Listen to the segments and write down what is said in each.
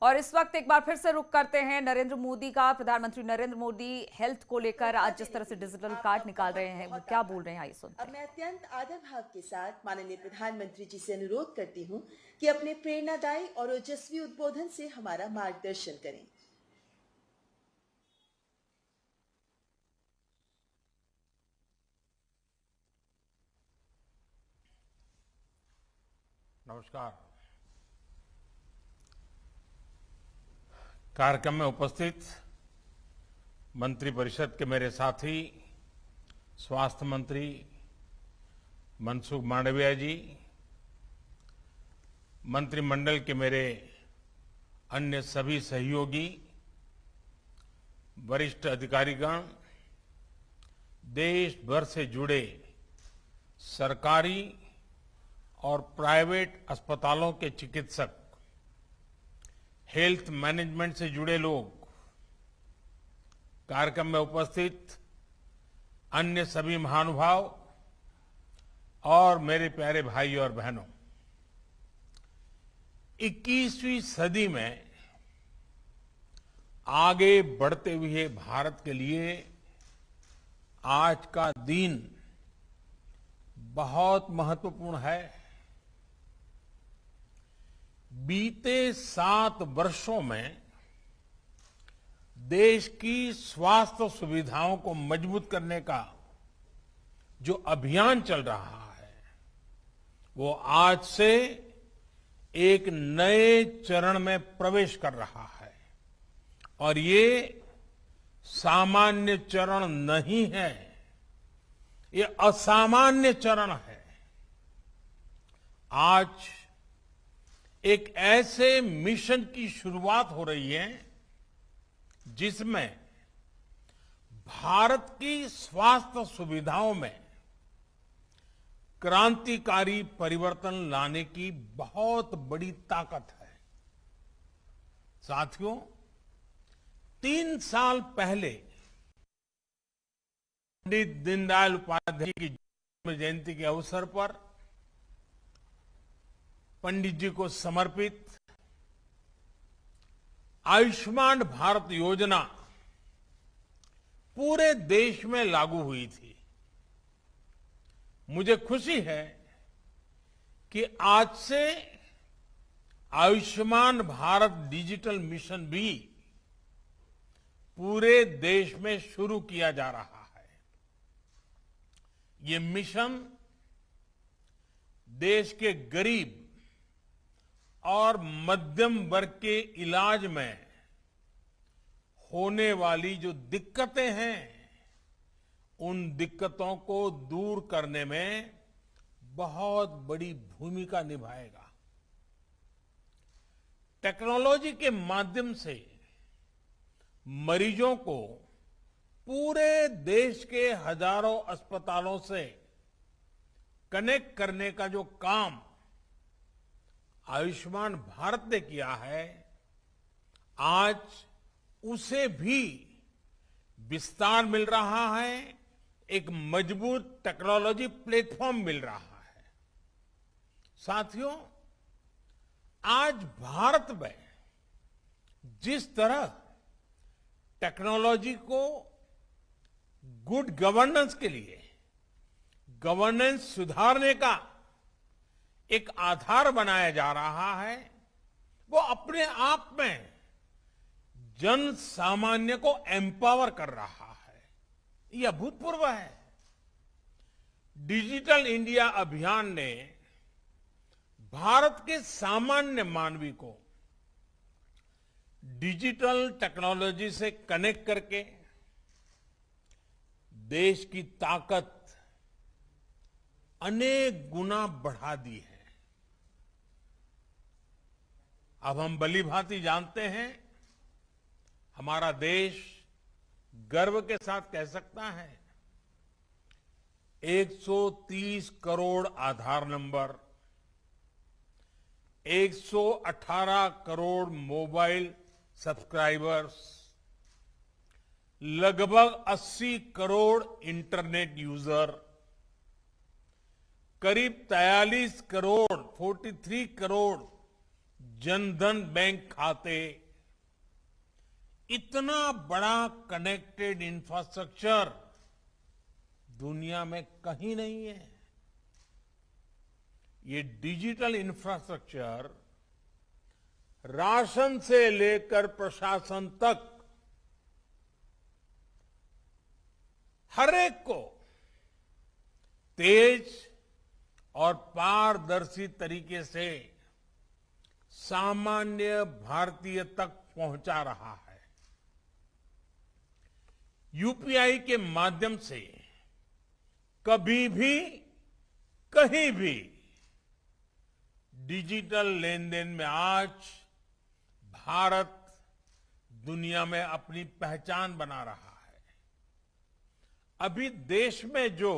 और इस वक्त एक बार फिर से रुख करते हैं नरेंद्र मोदी का। प्रधानमंत्री नरेंद्र मोदी हेल्थ को लेकर आज जिस तरह से डिजिटल कार्ड निकाल रहे हैं, वो क्या बोल रहे हैं, आइए सुनते हैं। अब मैं अत्यंत आदर भाव के साथ माननीय प्रधानमंत्री जी से अनुरोध करती हूं कि अपने प्रेरणादायी और ओजस्वी उद्बोधन से हमारा मार्गदर्शन करें। नमस्कार। कार्यक्रम में उपस्थित मंत्रिपरिषद के मेरे साथी स्वास्थ्य मंत्री मनसुख मांडविया जी, मंत्रिमंडल के मेरे अन्य सभी सहयोगी, वरिष्ठ अधिकारीगण, देश भर से जुड़े सरकारी और प्राइवेट अस्पतालों के चिकित्सक, हेल्थ मैनेजमेंट से जुड़े लोग, कार्यक्रम में उपस्थित अन्य सभी महानुभाव और मेरे प्यारे भाई और बहनों, 21वीं सदी में आगे बढ़ते हुए भारत के लिए आज का दिन बहुत महत्वपूर्ण है। बीते 7 वर्षों में देश की स्वास्थ्य सुविधाओं को मजबूत करने का जो अभियान चल रहा है, वो आज से एक नए चरण में प्रवेश कर रहा है। और ये सामान्य चरण नहीं है, ये असामान्य चरण है। आज एक ऐसे मिशन की शुरुआत हो रही है जिसमें भारत की स्वास्थ्य सुविधाओं में क्रांतिकारी परिवर्तन लाने की बहुत बड़ी ताकत है। साथियों, 3 साल पहले पंडित दीनदयाल उपाध्याय की जन्म जयंती के अवसर पर पंडित जी को समर्पित आयुष्मान भारत योजना पूरे देश में लागू हुई थी। मुझे खुशी है कि आज से आयुष्मान भारत डिजिटल मिशन भी पूरे देश में शुरू किया जा रहा है। ये मिशन देश के गरीब और मध्यम वर्ग के इलाज में होने वाली जो दिक्कतें हैं, उन दिक्कतों को दूर करने में बहुत बड़ी भूमिका निभाएगा। टेक्नोलॉजी के माध्यम से मरीजों को पूरे देश के हजारों अस्पतालों से कनेक्ट करने का जो काम आयुष्मान भारत ने किया है, आज उसे भी विस्तार मिल रहा है, एक मजबूत टेक्नोलॉजी प्लेटफॉर्म मिल रहा है। साथियों, आज भारत में जिस तरह टेक्नोलॉजी को गुड गवर्नेंस के लिए, गवर्नेंस सुधारने का एक आधार बनाया जा रहा है, वो अपने आप में जन सामान्य को एम्पावर कर रहा है। ये अभूतपूर्व है। डिजिटल इंडिया अभियान ने भारत के सामान्य मानवी को डिजिटल टेक्नोलॉजी से कनेक्ट करके देश की ताकत अनेक गुना बढ़ा दी है। अब हम भलीभांति जानते हैं, हमारा देश गर्व के साथ कह सकता है 130 करोड़ आधार नंबर, 118 करोड़ मोबाइल सब्सक्राइबर्स, लगभग 80 करोड़ इंटरनेट यूजर, करीब 43 करोड़ 43 करोड़ जनधन बैंक खाते, इतना बड़ा कनेक्टेड इंफ्रास्ट्रक्चर दुनिया में कहीं नहीं है। ये डिजिटल इंफ्रास्ट्रक्चर राशन से लेकर प्रशासन तक हर एक को तेज और पारदर्शी तरीके से सामान्य भारतीय तक पहुंचा रहा है। यूपीआई के माध्यम से कभी भी कहीं भी डिजिटल लेन देन में आज भारत दुनिया में अपनी पहचान बना रहा है। अभी देश में जो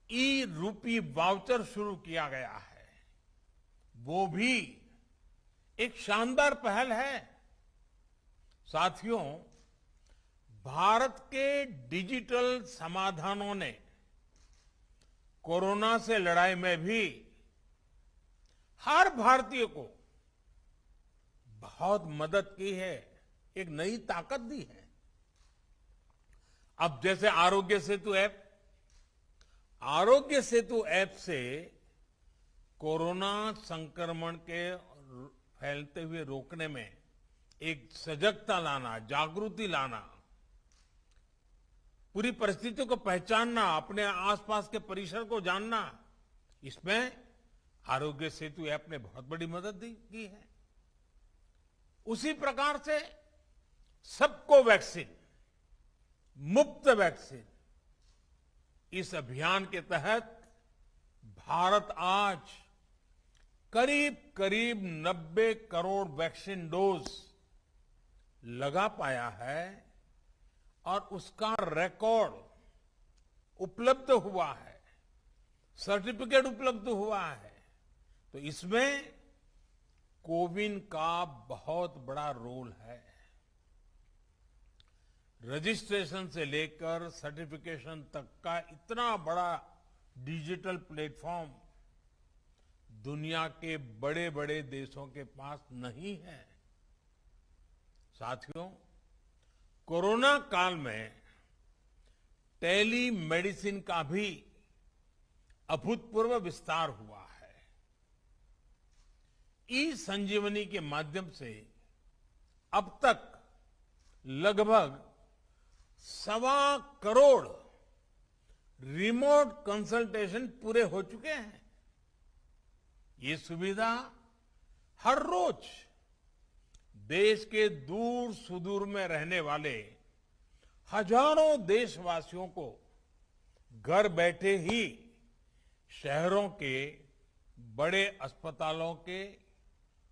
ई रूपी वाउचर शुरू किया गया है, वो भी एक शानदार पहल है। साथियों, भारत के डिजिटल समाधानों ने कोरोना से लड़ाई में भी हर भारतीय को बहुत मदद की है, एक नई ताकत दी है। अब जैसे आरोग्य सेतु ऐप से कोरोना संक्रमण के फैलते हुए रोकने में एक सजगता लाना, जागृति लाना, पूरी परिस्थितियों को पहचानना, अपने आसपास के परिसर को जानना, इसमें आरोग्य सेतु ऐप ने बहुत बड़ी मदद की है। उसी प्रकार से सबको वैक्सीन, मुफ्त वैक्सीन, इस अभियान के तहत भारत आज करीब करीब 90 करोड़ वैक्सीन डोज लगा पाया है और उसका रिकॉर्ड उपलब्ध हुआ है, सर्टिफिकेट उपलब्ध हुआ है। तो इसमें कोविन का बहुत बड़ा रोल है। रजिस्ट्रेशन से लेकर सर्टिफिकेशन तक का इतना बड़ा डिजिटल प्लेटफॉर्म दुनिया के बड़े बड़े देशों के पास नहीं है। साथियों, कोरोना काल में टेली मेडिसिन का भी अभूतपूर्व विस्तार हुआ है। ई संजीवनी के माध्यम से अब तक लगभग 1.25 करोड़ रिमोट कंसल्टेशन पूरे हो चुके हैं। ये सुविधा हर रोज देश के दूर सुदूर में रहने वाले हजारों देशवासियों को घर बैठे ही शहरों के बड़े अस्पतालों के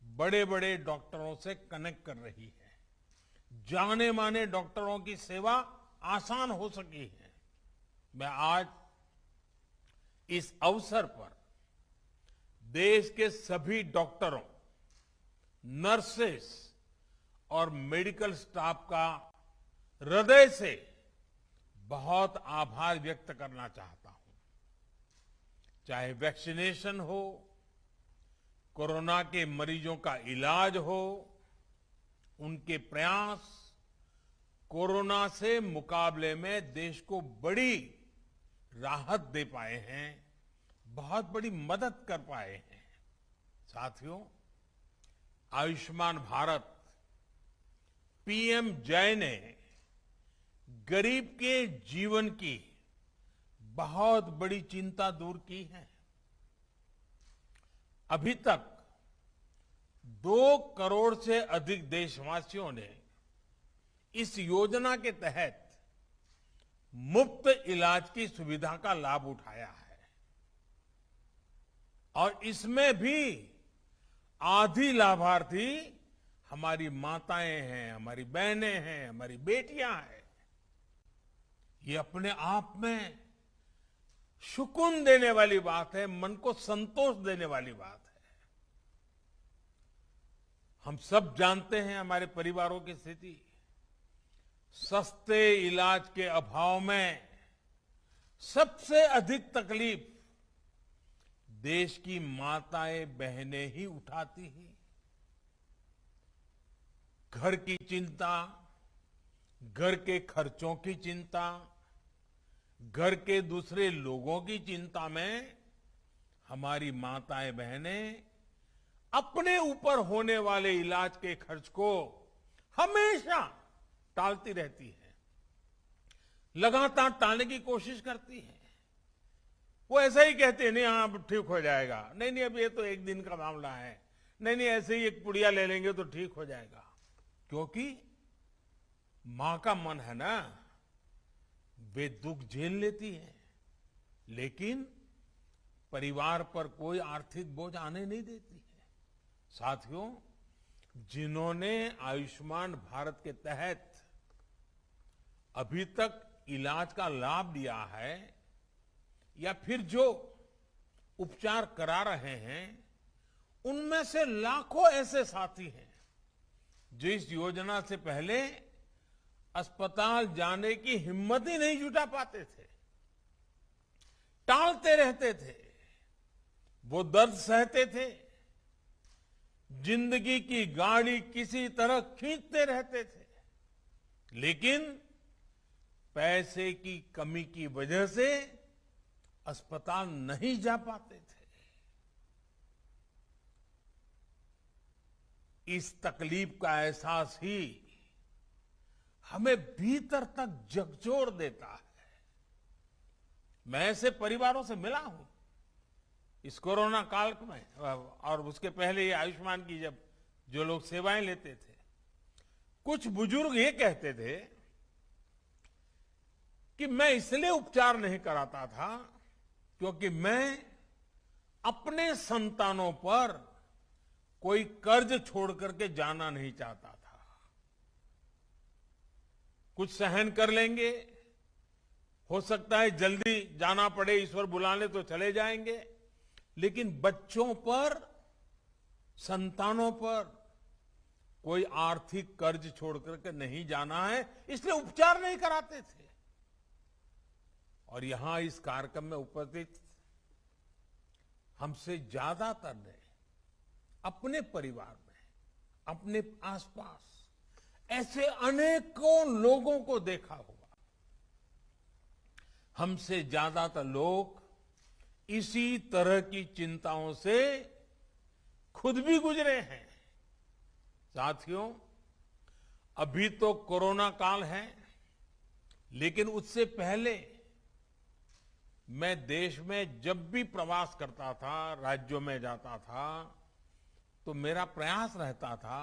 बड़े बड़े डॉक्टरों से कनेक्ट कर रही है। जाने माने डॉक्टरों की सेवा आसान हो सकी है। मैं आज इस अवसर पर देश के सभी डॉक्टरों, नर्सेस और मेडिकल स्टाफ का हृदय से बहुत आभार व्यक्त करना चाहता हूं। चाहे वैक्सीनेशन हो, कोरोना के मरीजों का इलाज हो, उनके प्रयास कोरोना से मुकाबले में देश को बड़ी राहत दे पाए हैं, बहुत बड़ी मदद कर पाए हैं। साथियों, आयुष्मान भारत पीएम जय ने गरीब के जीवन की बहुत बड़ी चिंता दूर की है। अभी तक 2 करोड़ से अधिक देशवासियों ने इस योजना के तहत मुफ्त इलाज की सुविधा का लाभ उठाया है और इसमें भी आधी लाभार्थी हमारी माताएं हैं, हमारी बहनें हैं, हमारी बेटियां हैं। ये अपने आप में सुकून देने वाली बात है, मन को संतोष देने वाली बात है। हम सब जानते हैं हमारे परिवारों की स्थिति। सस्ते इलाज के अभाव में सबसे अधिक तकलीफ देश की माताएं बहनें ही उठाती हैं। घर की चिंता, घर के खर्चों की चिंता, घर के दूसरे लोगों की चिंता में हमारी माताएं बहनें अपने ऊपर होने वाले इलाज के खर्च को हमेशा टालती रहती है, लगातार टालने की कोशिश करती है। वो ऐसा ही कहते हैं, नहीं हाँ अब ठीक हो जाएगा, नहीं नहीं अब ये तो एक दिन का मामला है, नहीं नहीं ऐसे ही एक पुड़िया ले लेंगे तो ठीक हो जाएगा। क्योंकि मां का मन है ना, वे दुख झेल लेती है, लेकिन परिवार पर कोई आर्थिक बोझ आने नहीं देती है। साथियों, जिन्होंने आयुष्मान भारत के तहत अभी तक इलाज का लाभ लिया है या फिर जो उपचार करा रहे हैं, उनमें से लाखों ऐसे साथी हैं जो इस योजना से पहले अस्पताल जाने की हिम्मत ही नहीं जुटा पाते थे, टालते रहते थे, वो दर्द सहते थे, जिंदगी की गाड़ी किसी तरह खींचते रहते थे, लेकिन पैसे की कमी की वजह से अस्पताल नहीं जा पाते थे। इस तकलीफ का एहसास ही हमें भीतर तक झकझोर देता है। मैं ऐसे परिवारों से मिला हूं इस कोरोना काल में, और उसके पहले ये आयुष्मान की जब जो लोग सेवाएं लेते थे, कुछ बुजुर्ग ये कहते थे कि मैं इसलिए उपचार नहीं कराता था क्योंकि मैं अपने संतानों पर कोई कर्ज छोड़ करके जाना नहीं चाहता था। कुछ सहन कर लेंगे, हो सकता है जल्दी जाना पड़े, ईश्वर बुलाने तो चले जाएंगे, लेकिन बच्चों पर, संतानों पर कोई आर्थिक कर्ज छोड़ करके नहीं जाना है, इसलिए उपचार नहीं कराते थे। और यहां इस कार्यक्रम में उपस्थित हमसे ज्यादातर ने अपने परिवार में, अपने आसपास ऐसे अनेकों लोगों को देखा होगा। हमसे ज्यादातर लोग इसी तरह की चिंताओं से खुद भी गुजरे हैं। साथियों, अभी तो कोरोना काल है, लेकिन उससे पहले मैं देश में जब भी प्रवास करता था, राज्यों में जाता था, तो मेरा प्रयास रहता था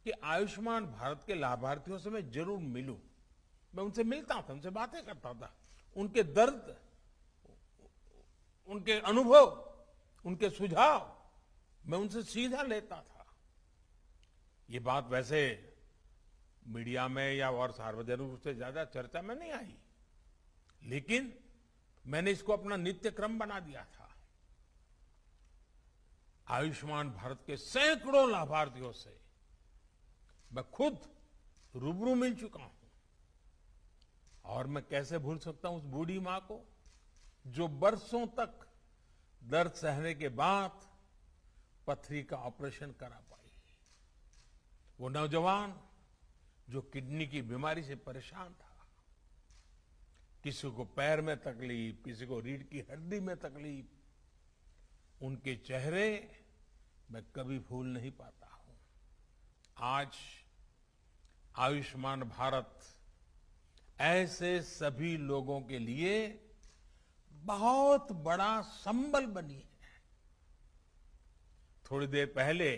कि आयुष्मान भारत के लाभार्थियों से मैं जरूर मिलूं। मैं उनसे मिलता था, उनसे बातें करता था, उनके दर्द, उनके अनुभव, उनके सुझाव मैं उनसे सीधा लेता था। ये बात वैसे मीडिया में या और सार्वजनिक रूप से ज्यादा चर्चा में नहीं आई, लेकिन मैंने इसको अपना नित्य क्रम बना दिया था। आयुष्मान भारत के सैकड़ों लाभार्थियों से मैं खुद रूबरू मिल चुका हूं, और मैं कैसे भूल सकता हूं उस बूढ़ी मां को जो बरसों तक दर्द सहने के बाद पथरी का ऑपरेशन करा पाई, वो नौजवान जो किडनी की बीमारी से परेशान था, किसी को पैर में तकलीफ, किसी को रीढ़ की हड्डी में तकलीफ, उनके चेहरे मैं कभी भूल नहीं पाता हूं। आज आयुष्मान भारत ऐसे सभी लोगों के लिए बहुत बड़ा संबल बनी है। थोड़ी देर पहले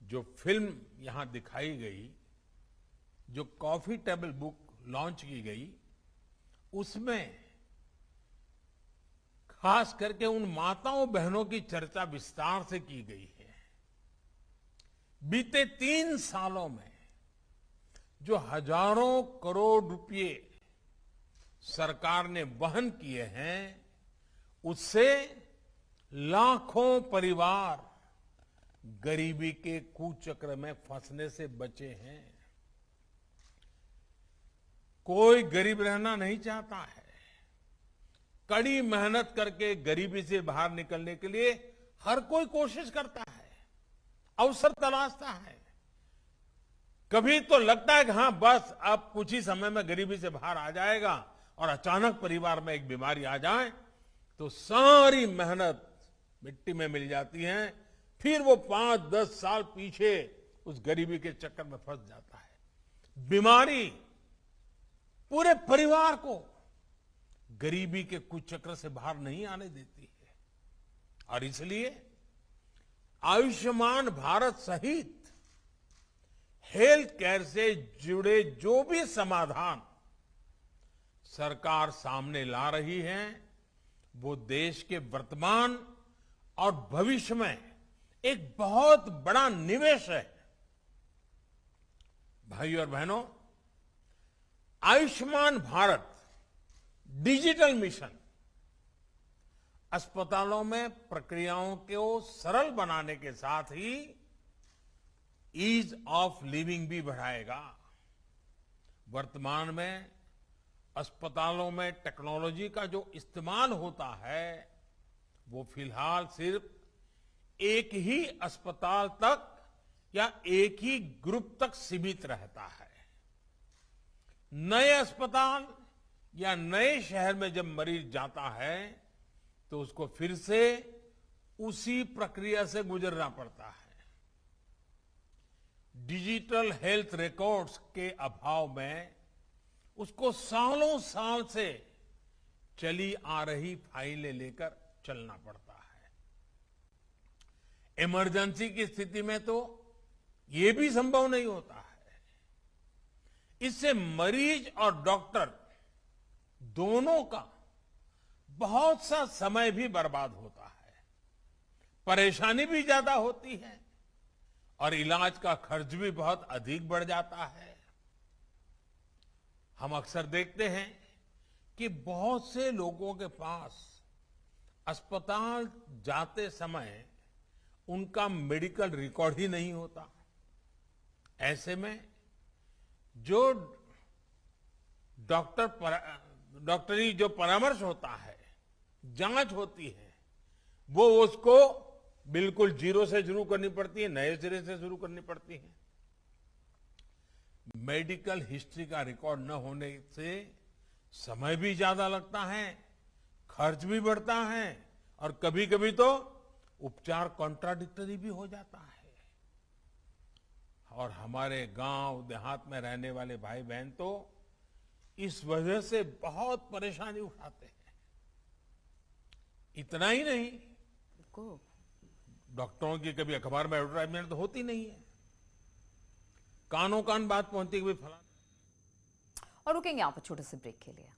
जो फिल्म यहां दिखाई गई, जो कॉफी टेबल बुक लॉन्च की गई, उसमें खास करके उन माताओं बहनों की चर्चा विस्तार से की गई है। बीते 3 सालों में जो हजारों करोड़ रुपए सरकार ने वहन किए हैं, उससे लाखों परिवार गरीबी के कुचक्र में फंसने से बचे हैं। कोई गरीब रहना नहीं चाहता है। कड़ी मेहनत करके गरीबी से बाहर निकलने के लिए हर कोई कोशिश करता है, अवसर तलाशता है। कभी तो लगता है कि हाँ बस अब कुछ ही समय में गरीबी से बाहर आ जाएगा, और अचानक परिवार में एक बीमारी आ जाए तो सारी मेहनत मिट्टी में मिल जाती है। फिर वो 5-10 साल पीछे उस गरीबी के चक्कर में फंस जाता है। बीमारी पूरे परिवार को गरीबी के कुचक्र से बाहर नहीं आने देती है। और इसलिए आयुष्मान भारत सहित हेल्थ केयर से जुड़े जो भी समाधान सरकार सामने ला रही है, वो देश के वर्तमान और भविष्य में एक बहुत बड़ा निवेश है। भाइयों और बहनों, आयुष्मान भारत डिजिटल मिशन अस्पतालों में प्रक्रियाओं को सरल बनाने के साथ ही ईज ऑफ लिविंग भी बढ़ाएगा। वर्तमान में अस्पतालों में टेक्नोलॉजी का जो इस्तेमाल होता है वो फिलहाल सिर्फ एक ही अस्पताल तक या एक ही ग्रुप तक सीमित रहता है। नए अस्पताल या नए शहर में जब मरीज जाता है तो उसको फिर से उसी प्रक्रिया से गुजरना पड़ता है। डिजिटल हेल्थ रिकॉर्ड्स के अभाव में उसको सालों साल से चली आ रही फाइलें लेकर चलना पड़ता है। इमरजेंसी की स्थिति में तो ये भी संभव नहीं होता है। इससे मरीज और डॉक्टर दोनों का बहुत सा समय भी बर्बाद होता है, परेशानी भी ज्यादा होती है और इलाज का खर्च भी बहुत अधिक बढ़ जाता है। हम अक्सर देखते हैं कि बहुत से लोगों के पास अस्पताल जाते समय उनका मेडिकल रिकॉर्ड ही नहीं होता। ऐसे में जो डॉक्टरी जो परामर्श होता है, जांच होती है, वो उसको बिल्कुल जीरो से शुरू करनी पड़ती है, नए सिरे से शुरू करनी पड़ती है। मेडिकल हिस्ट्री का रिकॉर्ड न होने से समय भी ज्यादा लगता है, खर्च भी बढ़ता है और कभी कभी तो उपचार कॉन्ट्राडिक्टरी भी हो जाता है। और हमारे गांव देहात में रहने वाले भाई बहन तो इस वजह से बहुत परेशानी उठाते हैं। इतना ही नहीं, डॉक्टरों की कभी अखबार में एडवर्टाइजमेंट तो होती नहीं है, कानों कान बात पहुंचती है, फला। और रुकेंगे यहाँ पर छोटे से ब्रेक के लिए।